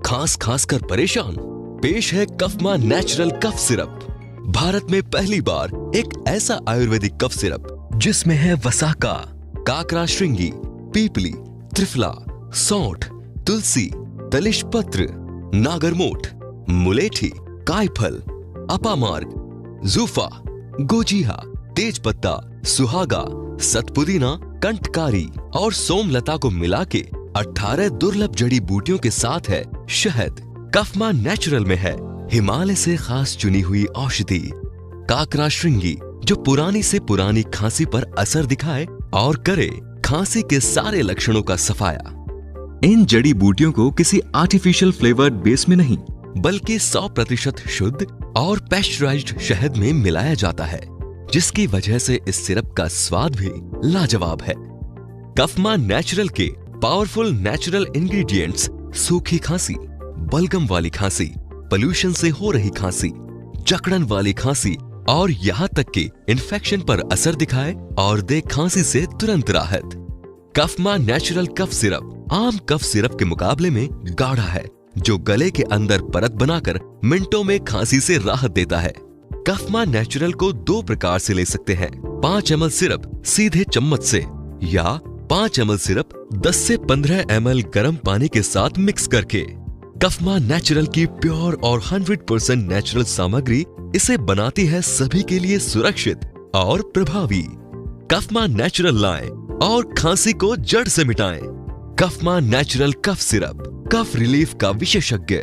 खांस खांस कर परेशान, पेश है कफमा नेचुरल कफ सिरप। भारत में पहली बार एक ऐसा आयुर्वेदिक कफ सिरप जिसमें है वसाका, काकरा श्रृंगी, पीपली, त्रिफला, सौंठ, तुलसी, तलिश पत्र, नागरमोट, मुलेठी, कायफल, अपामार्ग, जूफा, गोजिया, तेजपत्ता, सुहागा, सतपुदीना, कंठकारी और सोमलता को मिला के 18 दुर्लभ जड़ी बूटियों के साथ है शहद। कफमा नेचुरल में है हिमालय से खास चुनी हुई औषधि काकरा श्रृंगी, जो पुरानी से पुरानी खांसी पर असर दिखाए और करे खांसी के सारे लक्षणों का सफाया। इन जड़ी बूटियों को किसी आर्टिफिशियल फ्लेवर्ड बेस में नहीं, बल्कि 100% शुद्ध और पेस्चराइज्ड शहद में मिलाया जाता है, जिसकी वजह से इस सिरप का स्वाद भी लाजवाब है। कफमा नेचुरल के पावरफुल नेचुरल इंग्रेडिएंट्स सूखी खांसी, बलगम वाली खांसी, पोल्यूशन से हो रही खांसी, जकड़न वाली खांसी और यहाँ तक कि इन्फेक्शन पर असर दिखाए और दे खांसी से तुरंत राहत। कफमा नेचुरल कफ सिरप आम कफ सिरप के मुकाबले में गाढ़ा है, जो गले के अंदर परत बनाकर मिनटों में खांसी से राहत देता है। कफमा नेचुरल को 2 प्रकार से ले सकते हैं, 5 ml सिरप सीधे चम्मच से या 5 ml सिरप 10 से 15 ml गर्म पानी के साथ मिक्स करके। कफमा नेचुरल की प्योर और 100% नेचुरल सामग्री इसे बनाती है सभी के लिए सुरक्षित और प्रभावी। कफमा नेचुरल लाएं और खांसी को जड़ से मिटाएं। कफमा नेचुरल कफ सिरप, कफ रिलीफ का विशेषज्ञ।